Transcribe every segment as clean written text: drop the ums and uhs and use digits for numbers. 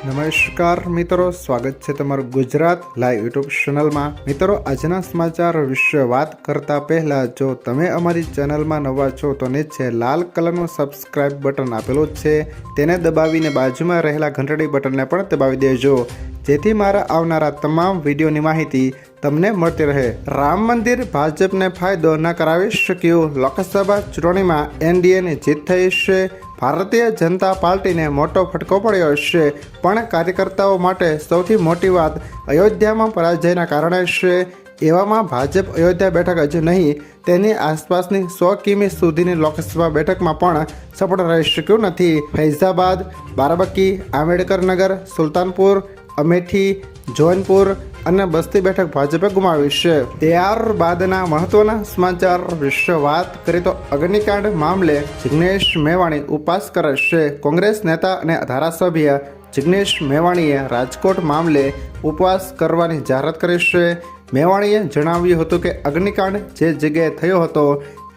નમસ્કાર મિત્રો, સ્વાગત છે તમારું ગુજરાત લાઈવ યુટ્યુબ ચેનલમાં। મિત્રો, આજના સમાચાર વિશે વાત કરતા પહેલા જો તમે અમારી ચેનલમાં નવા છો તો નીચે લાલ કલરનું સબસ્ક્રાઇબ બટન આપેલું છે, તેને દબાવીને બાજુમાં રહેલા ઘંટડી બટનને પણ દબાવી દેજો, જેથી મારા આવનારા તમામ વિડીયોની માહિતી તમને મળતી રહે। રામ મંદિર ભાજપને ફાયદો ન કરાવી શક્યું, લોકસભા ચૂંટણીમાં એનડીએની જીત થઈ છે। ભારતીય જનતા પાર્ટીને મોટો ફટકો પડ્યો છે, પણ કાર્યકર્તાઓ માટે સૌથી મોટી વાત અયોધ્યામાં પરાજયના કારણે છે। એવામાં ભાજપ અયોધ્યા બેઠક જ નહીં, તેની આસપાસની 100 કિમી સુધીની લોકસભા બેઠકમાં પણ સફળ રહી શક્યું નથી। ફૈઝાબાદ, બારાબંકી, આંબેડકરનગર, સુલતાનપુર, અમેઠી, જૌનપુર અને બસ્તી બેઠક ભાજપે ગુમાવી છે। ત્યારબાદના મહત્વના સમાચાર વિશે વાત કરીએ તો અગ્નિકાંડ મામલે જિગ્નેશ મેવાણી ઉપવાસ કરે છે। કોંગ્રેસ નેતા અને ધારાસભ્ય જિગ્નેશ મેવાણીએ રાજકોટ મામલે ઉપવાસ કરવાની જાહેરાત કરી છે। મેવાણીએ જણાવ્યું હતું કે અગ્નિકાંડ જે જગ્યાએ થયો હતો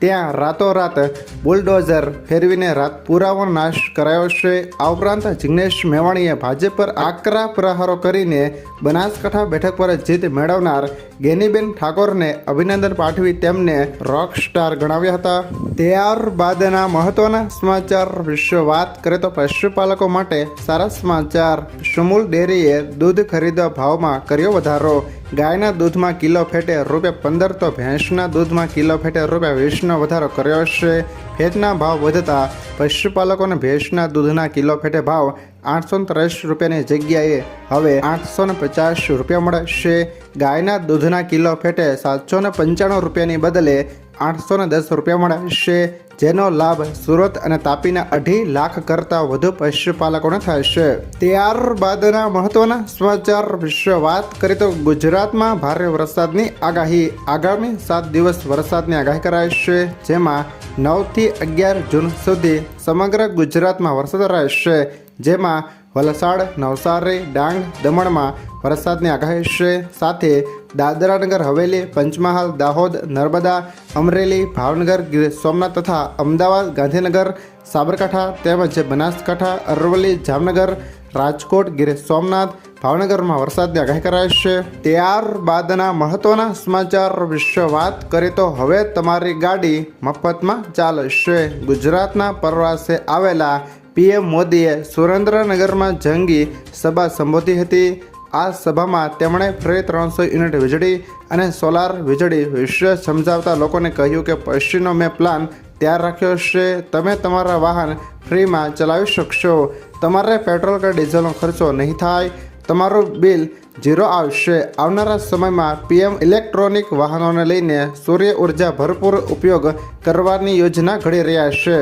ત્યાં રાતોરાત બુલડોઝર ફેરવીને પુરાવાનો નાશ કરાયો છે। આ ઉપરાંત જિગ્નેશ મેવાણીએ ભાજપ પર આકરા પ્રહારો કરીને બનાસકાંઠા બેઠક પર જીત મેળવનાર ગેનીબેન ઠાકોરને અભિનંદન પાઠવી તેમને રોક સ્ટાર ગણાવ્યા હતા। ત્યારબાદના મહત્વના સમાચાર વિશે વાત કરીએ તો પશુપાલકો માટે સારા સમાચાર। સુમુલ ડેરીએ દૂધ ખરીદવા ભાવમાં કર્યો વધારો। ગાયના દૂધમાં કિલો ફેટે ₹15 તો ભેંસના દૂધમાં કિલો ફેટે ₹20નો વધારો કર્યો છે। ફેટના ભાવ વધતા પશુપાલકોને ભેંસના દૂધના કિલો ફેટે ભાવ ₹830ની જગ્યાએ હવે ₹850 મળે છે। ગાયના દૂધના કિલો ફેટે ₹795ની બદલે ₹810 મળે છે, જેનો લાભ સુરત અને તાપીના 2.5 લાખ કરતાં વધુ પશુપાલકોને થશે। ત્યારબાદના મહત્વના સમાચાર વિશે વાત કરીએ તો ગુજરાતમાં ભારે વરસાદની આગાહી। આગામી 7 દિવસ વરસાદની આગાહી કરાઈ છે, જેમાં 9 થી 11 જૂન સુધી સમગ્ર ગુજરાતમાં વરસાદ રહેશે, જેમાં વલસાડ, નવસારી, ડાંગ, દમણમાં વરસાદની આગાહી છે। સાથે દાદરાનગર હવેલી, પંચમહાલ, દાહોદ, નર્મદા, અમરેલી, ભાવનગર, ગીર સોમનાથ તથા અમદાવાદ, ગાંધીનગર, સાબરકાંઠા તેમજ બનાસકાંઠા, અરવલ્લી, જામનગર, રાજકોટ, ગીર સોમનાથ, ભાવનગરમાં વરસાદની આગાહી કરાઈ છે। ત્યારબાદના મહત્વના સમાચાર વિશે વાત કરીએ તો હવે તમારી ગાડી મફતમાં ચાલશે। ગુજરાતના પ્રવાસે આવેલા પીએમ મોદીએ સુરેન્દ્રનગરમાં જંગી સભા સંબોધી હતી। આ સભામાં તેમણે ફ્રી 300 યુનિટ વીજળી અને સોલાર વીજળી વિશે સમજાવતા લોકોને કહ્યું કે પછીનો મેં પ્લાન તૈયાર રાખ્યો છે, તમે તમારા વાહન ફ્રીમાં ચલાવી શકશો, તમારે પેટ્રોલ કે ડીઝલનો ખર્ચો નહીં થાય, તમારું બિલ 0 આવશે। આવનારા સમયમાં પીએમ ઇલેક્ટ્રોનિક વાહનોને લઈને સૂર્ય ઉર્જા ભરપૂર ઉપયોગ કરવાની યોજના ઘડી રહ્યા છે।